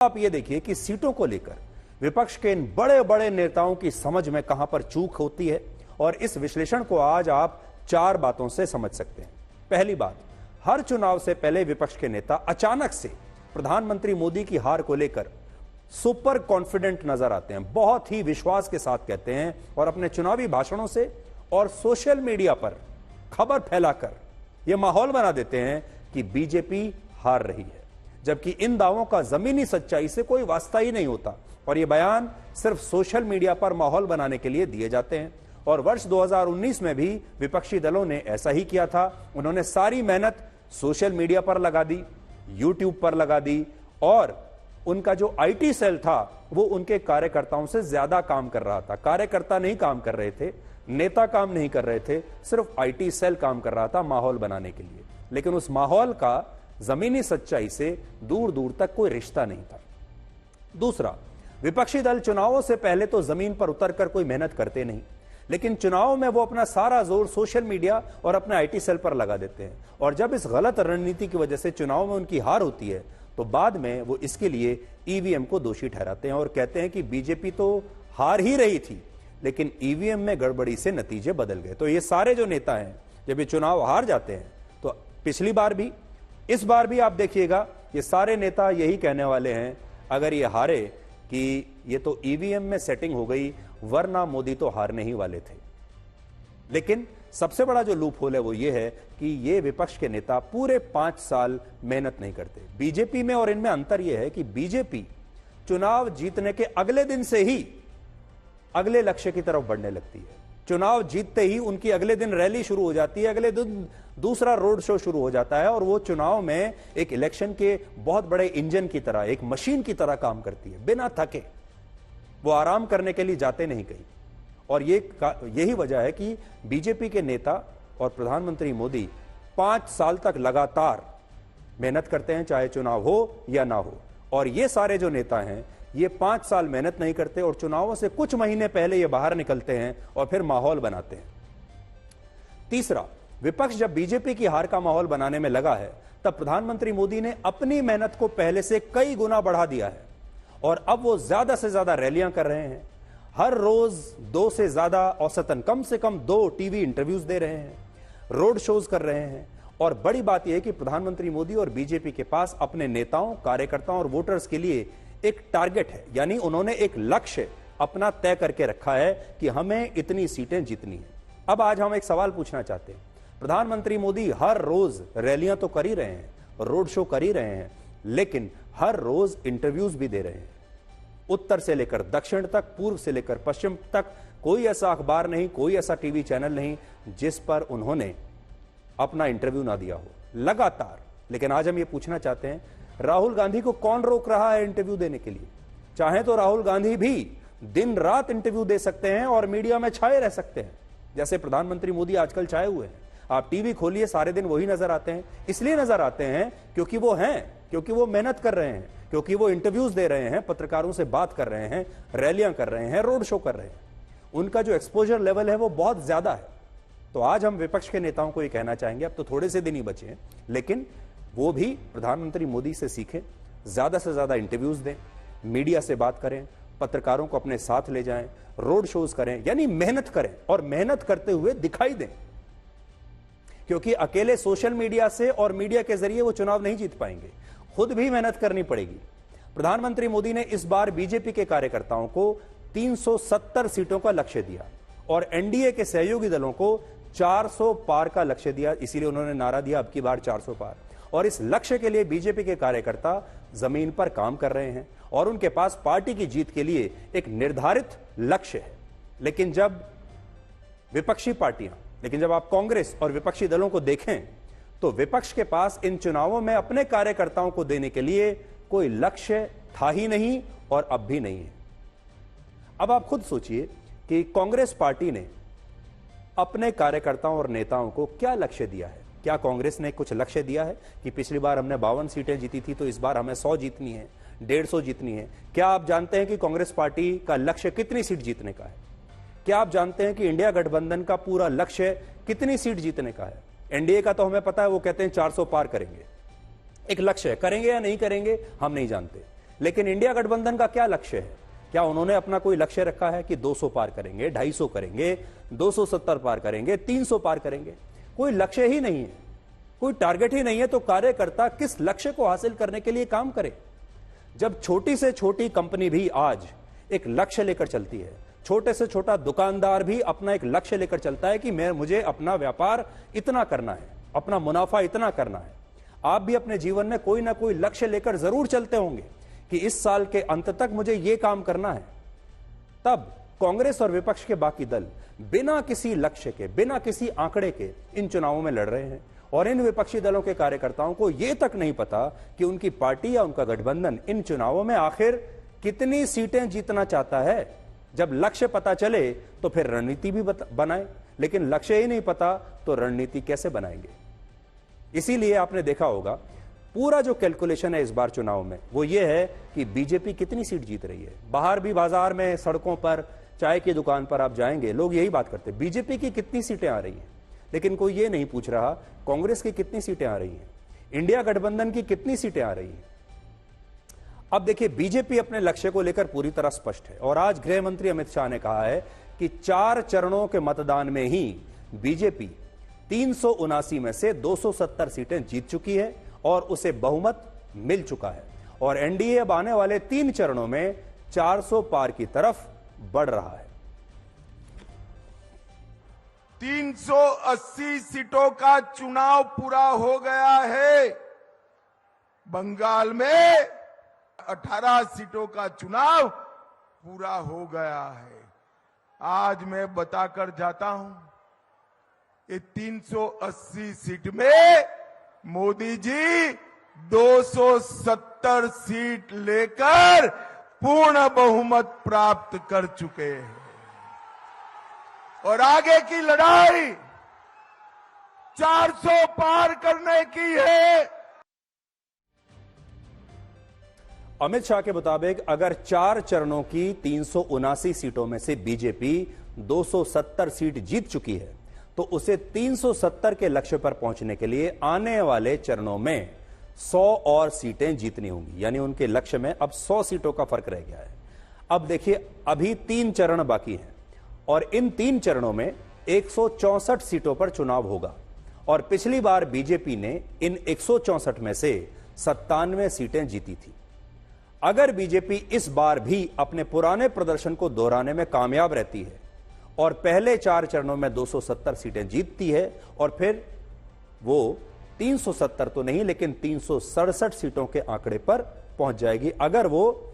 आप ये देखिए कि सीटों को लेकर विपक्ष के इन बड़े बड़े नेताओं की समझ में कहां पर चूक होती है, और इस विश्लेषण को आज आप 4 बातों से समझ सकते हैं। पहली बात, हर चुनाव से पहले विपक्ष के नेता अचानक से प्रधानमंत्री मोदी की हार को लेकर सुपर कॉन्फिडेंट नजर आते हैं, बहुत ही विश्वास के साथ कहते हैं और अपने चुनावी भाषणों से और सोशल मीडिया पर खबर फैलाकर यह माहौल बना देते हैं कि बीजेपी हार रही है, जबकि इन दावों का जमीनी सच्चाई से कोई वास्ता ही नहीं होता और ये बयान सिर्फ सोशल मीडिया पर माहौल बनाने के लिए दिए जाते हैं। और वर्ष 2019 में भी विपक्षी दलों ने ऐसा ही किया था। उन्होंने सारी मेहनत सोशल मीडिया पर लगा दी, यूट्यूब पर लगा दी, और उनका जो आईटी सेल था वो उनके कार्यकर्ताओं से ज्यादा काम कर रहा था। कार्यकर्ता नहीं काम कर रहे थे, नेता काम नहीं कर रहे थे, सिर्फ आईटी सेल काम कर रहा था माहौल बनाने के लिए। लेकिन उस माहौल का जमीनी सच्चाई से दूर दूर तक कोई रिश्ता नहीं था। दूसरा, विपक्षी दल चुनावों से पहले तो जमीन पर उतरकर कोई मेहनत करते नहीं, लेकिन चुनाव में वो अपना सारा जोर सोशल मीडिया और अपने आईटी सेल पर लगा देते हैं। और जब इस गलत रणनीति की वजह से चुनाव में उनकी हार होती है तो बाद में वो इसके लिए ईवीएम को दोषी ठहराते हैं और कहते हैं कि बीजेपी तो हार ही रही थी, लेकिन ईवीएम में गड़बड़ी से नतीजे बदल गए। तो ये सारे जो नेता हैं जब ये चुनाव हार जाते हैं, तो पिछली बार भी, इस बार भी आप देखिएगा ये सारे नेता यही कहने वाले हैं अगर ये हारे कि ये तो ईवीएम में सेटिंग हो गई, वरना मोदी तो हारने ही वाले थे। लेकिन सबसे बड़ा जो लूप होल है वो ये है कि ये विपक्ष के नेता पूरे 5 साल मेहनत नहीं करते। बीजेपी में और इनमें अंतर यह है कि बीजेपी चुनाव जीतने के अगले दिन से ही अगले लक्ष्य की तरफ बढ़ने लगती है। चुनाव जीतते ही उनकी अगले दिन रैली शुरू हो जाती है, अगले दिन दूसरा रोड शो शुरू हो जाता है, और वो चुनाव में एक इलेक्शन के बहुत बड़े इंजन की तरह, एक मशीन की तरह काम करती है बिना थके। वो आराम करने के लिए जाते नहीं कहीं। और यही वजह है कि बीजेपी के नेता और प्रधानमंत्री मोदी 5 साल तक लगातार मेहनत करते हैं, चाहे चुनाव हो या ना हो। और ये सारे जो नेता हैं ये 5 साल मेहनत नहीं करते और चुनावों से कुछ महीने पहले ये बाहर निकलते हैं और फिर माहौल बनाते हैं। तीसरा, विपक्ष जब बीजेपी की हार का माहौल बनाने में लगा है, तब प्रधानमंत्री मोदी ने अपनी मेहनत को पहले से कई गुना बढ़ा दिया है और अब वो ज्यादा से ज्यादा रैलियां कर रहे हैं। हर रोज 2 से ज्यादा, औसतन कम से कम 2 टीवी इंटरव्यूज दे रहे हैं, रोड शोज कर रहे हैं। और बड़ी बात यह है कि प्रधानमंत्री मोदी और बीजेपी के पास अपने नेताओं, कार्यकर्ताओं और वोटर्स के लिए एक टारगेट है, यानी उन्होंने एक लक्ष्य अपना तय करके रखा है कि हमें इतनी सीटें जीतनी है। अब आज हम एक सवाल पूछना चाहते हैं, प्रधानमंत्री मोदी हर रोज रैलियां तो कर ही रहे हैं, रोड शो कर ही रहे हैं, लेकिन हर रोज इंटरव्यूज भी दे रहे हैं। उत्तर से लेकर दक्षिण तक, पूर्व से लेकर पश्चिम तक कोई ऐसा अखबार नहीं, कोई ऐसा टीवी चैनल नहीं जिस पर उन्होंने अपना इंटरव्यू ना दिया हो, लगातार। लेकिन आज हम ये पूछना चाहते हैं, राहुल गांधी को कौन रोक रहा है इंटरव्यू देने के लिए? चाहे तो राहुल गांधी भी दिन रात इंटरव्यू दे सकते हैं और मीडिया में छाए रह सकते हैं, जैसे प्रधानमंत्री मोदी आजकल छाए हुए हैं। आप टीवी खोलिए, सारे दिन वही नजर आते हैं। इसलिए नजर आते हैं क्योंकि वो हैं, क्योंकि वो मेहनत कर रहे हैं, क्योंकि वो इंटरव्यूज दे रहे हैं, पत्रकारों से बात कर रहे हैं, रैलियां कर रहे हैं, रोड शो कर रहे हैं। उनका जो एक्सपोजर लेवल है वो बहुत ज्यादा है। तो आज हम विपक्ष के नेताओं को ये कहना चाहेंगे, अब तो थोड़े से दिन ही बचे हैं, लेकिन वो भी प्रधानमंत्री मोदी से सीखें, ज्यादा से ज्यादा इंटरव्यूज दें, मीडिया से बात करें, पत्रकारों को अपने साथ ले जाएं, रोड शोज करें, यानी मेहनत करें और मेहनत करते हुए दिखाई दें। क्योंकि अकेले सोशल मीडिया से और मीडिया के जरिए वो चुनाव नहीं जीत पाएंगे, खुद भी मेहनत करनी पड़ेगी। प्रधानमंत्री मोदी ने इस बार बीजेपी के कार्यकर्ताओं को 370 सीटों का लक्ष्य दिया और एनडीए के सहयोगी दलों को 400 पार का लक्ष्य दिया। इसीलिए उन्होंने नारा दिया अब की बार 400 पार। और इस लक्ष्य के लिए बीजेपी के कार्यकर्ता जमीन पर काम कर रहे हैं और उनके पास पार्टी की जीत के लिए एक निर्धारित लक्ष्य है। लेकिन जब आप कांग्रेस और विपक्षी दलों को देखें तो विपक्ष के पास इन चुनावों में अपने कार्यकर्ताओं को देने के लिए कोई लक्ष्य था ही नहीं और अब भी नहीं है। अब आप खुद सोचिए कि कांग्रेस पार्टी ने अपने कार्यकर्ताओं और नेताओं को क्या लक्ष्य दिया है? क्या कांग्रेस ने कुछ लक्ष्य दिया है कि पिछली बार हमने 52 सीटें जीती थी तो इस बार हमें 100 जीतनी है, 150 जीतनी है? क्या आप जानते हैं कि कांग्रेस पार्टी का लक्ष्य कितनी सीट जीतने का है? क्या आप जानते हैं कि इंडिया गठबंधन का पूरा लक्ष्य कितनी सीट जीतने का है? एनडीए का तो हमें पता है, वो कहते हैं 400 पार करेंगे। एक लक्ष्य है, करेंगे या नहीं करेंगे हम नहीं जानते, लेकिन इंडिया गठबंधन का क्या लक्ष्य है? क्या उन्होंने अपना कोई लक्ष्य रखा है कि 200 पार करेंगे, 250 करेंगे, 270 पार करेंगे, 300 पार करेंगे? कोई लक्ष्य ही नहीं है, कोई टारगेट ही नहीं है। तो कार्यकर्ता किस लक्ष्य को हासिल करने के लिए काम करे? जब छोटी से छोटी कंपनी भी आज एक लक्ष्य लेकर चलती है, छोटे से छोटा दुकानदार भी अपना एक लक्ष्य लेकर चलता है कि मुझे अपना व्यापार इतना करना है, अपना मुनाफा इतना करना है। आप भी अपने जीवन में कोई ना कोई लक्ष्य लेकर जरूर चलते होंगे कि इस साल के अंत तक मुझे यह काम करना है। तब कांग्रेस और विपक्ष के बाकी दल बिना किसी लक्ष्य के, बिना किसी आंकड़े के इन चुनावों में लड़ रहे हैं। और इन विपक्षी दलों के कार्यकर्ताओं को यह तक नहीं पता कि उनकी पार्टी या उनका गठबंधन इन चुनावों में आखिर कितनी सीटें जीतना चाहता है। जब लक्ष्य पता चले तो फिर रणनीति भी बनाए, लेकिन लक्ष्य ही नहीं पता तो रणनीति कैसे बनाएंगे? इसीलिए आपने देखा होगा पूरा जो कैलकुलेशन है इस बार चुनाव में वो ये है कि बीजेपी कितनी सीट जीत रही है। बाहर भी, बाजार में, सड़कों पर, चाय की दुकान पर आप जाएंगे, लोग यही बात करते हैं, बीजेपी की कितनी सीटें आ रही हैं। लेकिन कोई ये नहीं पूछ रहा कांग्रेस की कितनी सीटें आ रही हैं, इंडिया गठबंधन की कितनी सीटें आ रही हैं। अब देखिए, बीजेपी अपने लक्ष्य को लेकर पूरी तरह स्पष्ट है और आज गृह मंत्री अमित शाह ने कहा है कि 4 चरणों के मतदान में ही बीजेपी 379 में से 270 सीटें जीत चुकी है और उसे बहुमत मिल चुका है। और एनडीए अब आने वाले 3 चरणों में 400 पार की तरफ बढ़ रहा है। 380 सीटों का चुनाव पूरा हो गया है। बंगाल में 18 सीटों का चुनाव पूरा हो गया है। आज मैं बताकर जाता हूं, ये 380 सीट में मोदी जी 270 सीट लेकर पूर्ण बहुमत प्राप्त कर चुके हैं और आगे की लड़ाई 400 पार करने की है। अमित शाह के मुताबिक अगर 4 चरणों की 379 सीटों में से बीजेपी 270 सीट जीत चुकी है तो उसे 370 के लक्ष्य पर पहुंचने के लिए आने वाले चरणों में 100 और सीटें जीतनी होंगी। यानी उनके लक्ष्य में अब 100 सीटों का फर्क रह गया है। अब देखिए, अभी 3 चरण बाकी हैं और इन 3 चरणों में 164 सीटों पर चुनाव होगा और पिछली बार बीजेपी ने इन 164 में से 97 सीटें जीती थी। अगर बीजेपी इस बार भी अपने पुराने प्रदर्शन को दोहराने में कामयाब रहती है और पहले 4 चरणों में 270 सीटें जीतती है और फिर वो 370 तो नहीं लेकिन 367 सीटों के आंकड़े पर पहुंच जाएगी, अगर वो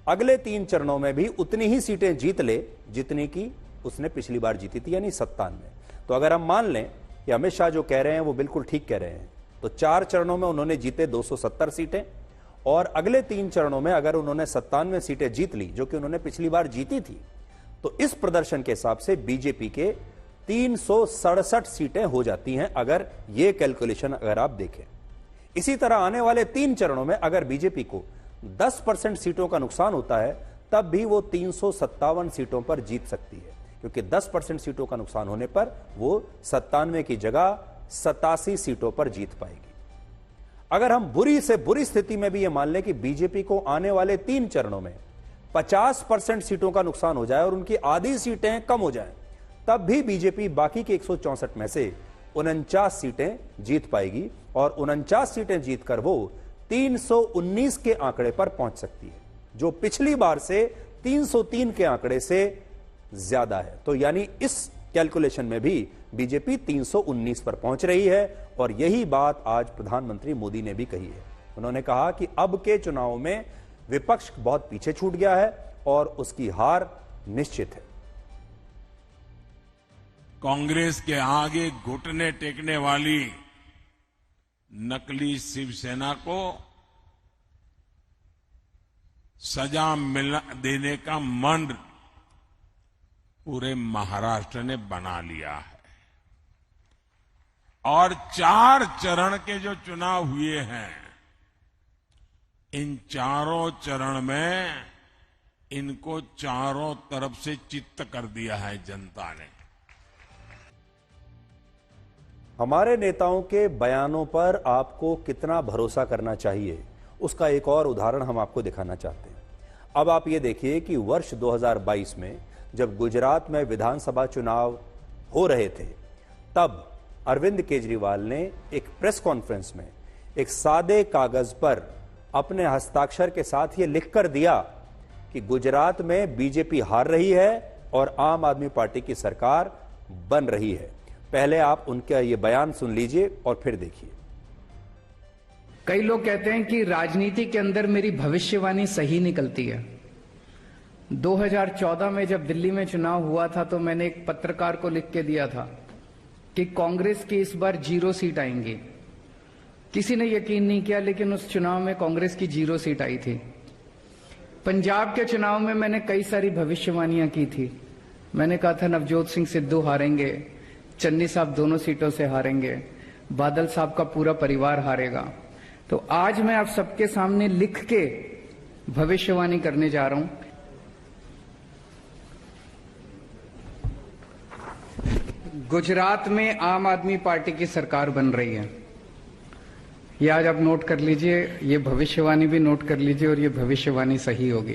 अगले 3 चरणों में भी उतनी ही सीटें जीत ले जितनी की उसने पिछली बार जीती थी, यानी 97। तो अगर हम मान लें कि अमित शाह जो कह रहे हैं वो बिल्कुल ठीक कह रहे हैं, तो 4 चरणों में उन्होंने जीते 270 सीटें और अगले 3 चरणों में अगर उन्होंने 97 सीटें जीत ली जो कि उन्होंने पिछली बार जीती थी, तो इस प्रदर्शन के हिसाब से बीजेपी के 367 सीटें हो जाती हैं अगर यह कैलकुलेशन अगर आप देखें। इसी तरह आने वाले 3 चरणों में अगर बीजेपी को 10% सीटों का नुकसान होता है तब भी वो 357 सीटों पर जीत सकती है, क्योंकि 10% सीटों का नुकसान होने पर वो 97 की जगह 87 सीटों पर जीत पाएगी। अगर हम बुरी से बुरी स्थिति में भी यह मान लें कि बीजेपी को आने वाले 3 चरणों में 50% सीटों का नुकसान हो जाए और उनकी आधी सीटें कम हो जाएं, तब भी बीजेपी बाकी के 164 में से 49 सीटें जीत पाएगी और 49 सीटें जीतकर वो 319 के आंकड़े पर पहुंच सकती है, जो पिछली बार से 303 के आंकड़े से ज्यादा है। तो यानी इस कैलकुलेशन में भी बीजेपी 319 पर पहुंच रही है और यही बात आज प्रधानमंत्री मोदी ने भी कही है। उन्होंने कहा कि अब के चुनाव में विपक्ष बहुत पीछे छूट गया है और उसकी हार निश्चित है। कांग्रेस के आगे घुटने टेकने वाली नकली शिवसेना को सजा देने का मन पूरे महाराष्ट्र ने बना लिया है और 4 चरण के जो चुनाव हुए हैं, इन चारों चरण में इनको चारों तरफ से चित्त कर दिया है जनता ने। हमारे नेताओं के बयानों पर आपको कितना भरोसा करना चाहिए उसका एक और उदाहरण हम आपको दिखाना चाहते हैं। अब आप ये देखिए कि वर्ष 2022 में जब गुजरात में विधानसभा चुनाव हो रहे थे, तब अरविंद केजरीवाल ने एक प्रेस कॉन्फ्रेंस में एक सादे कागज पर अपने हस्ताक्षर के साथ ये लिखकर दिया कि गुजरात में बीजेपी हार रही है और आम आदमी पार्टी की सरकार बन रही है। पहले आप उनका ये बयान सुन लीजिए और फिर देखिए। कई लोग कहते हैं कि राजनीति के अंदर मेरी भविष्यवाणी सही निकलती है। 2014 में जब दिल्ली में चुनाव हुआ था तो मैंने एक पत्रकार को लिख के दिया था कि कांग्रेस की इस बार 0 सीट आएंगी। किसी ने यकीन नहीं किया, लेकिन उस चुनाव में कांग्रेस की 0 सीट आई थी। पंजाब के चुनाव में मैंने कई सारी भविष्यवाणियां की थी। मैंने कहा था नवजोत सिंह सिद्धू हारेंगे, चन्नी साहब दोनों सीटों से हारेंगे, बादल साहब का पूरा परिवार हारेगा। तो आज मैं आप सबके सामने लिख के भविष्यवाणी करने जा रहा हूं। गुजरात में आम आदमी पार्टी की सरकार बन रही है। ये आज आप नोट कर लीजिए, ये भविष्यवाणी भी नोट कर लीजिए और ये भविष्यवाणी सही होगी।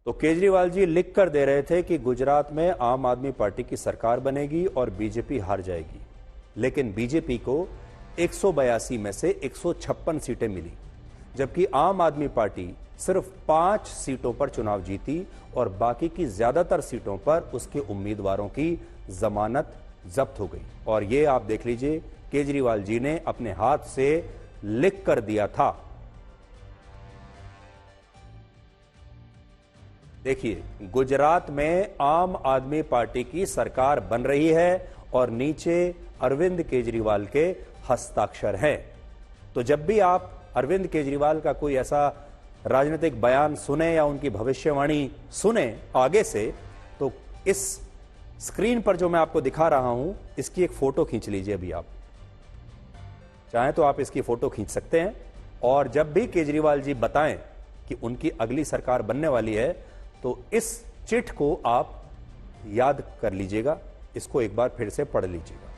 तो केजरीवाल जी लिख कर दे रहे थे कि गुजरात में आम आदमी पार्टी की सरकार बनेगी और बीजेपी हार जाएगी, लेकिन बीजेपी को 182 में से 156 सीटें मिली, जबकि आम आदमी पार्टी सिर्फ 5 सीटों पर चुनाव जीती और बाकी की ज्यादातर सीटों पर उसके उम्मीदवारों की जमानत जब्त हो गई। और ये आप देख लीजिए, केजरीवाल जी ने अपने हाथ से लिख कर दिया था। देखिए, गुजरात में आम आदमी पार्टी की सरकार बन रही है और नीचे अरविंद केजरीवाल के हस्ताक्षर हैं। तो जब भी आप अरविंद केजरीवाल का कोई ऐसा राजनीतिक बयान सुने या उनकी भविष्यवाणी सुने आगे से, तो इस स्क्रीन पर जो मैं आपको दिखा रहा हूं, इसकी एक फोटो खींच लीजिए। अभी आप चाहें तो आप इसकी फोटो खींच सकते हैं, और जब भी केजरीवाल जी बताएं कि उनकी अगली सरकार बनने वाली है, तो इस चिट को आप याद कर लीजिएगा, इसको एक बार फिर से पढ़ लीजिएगा।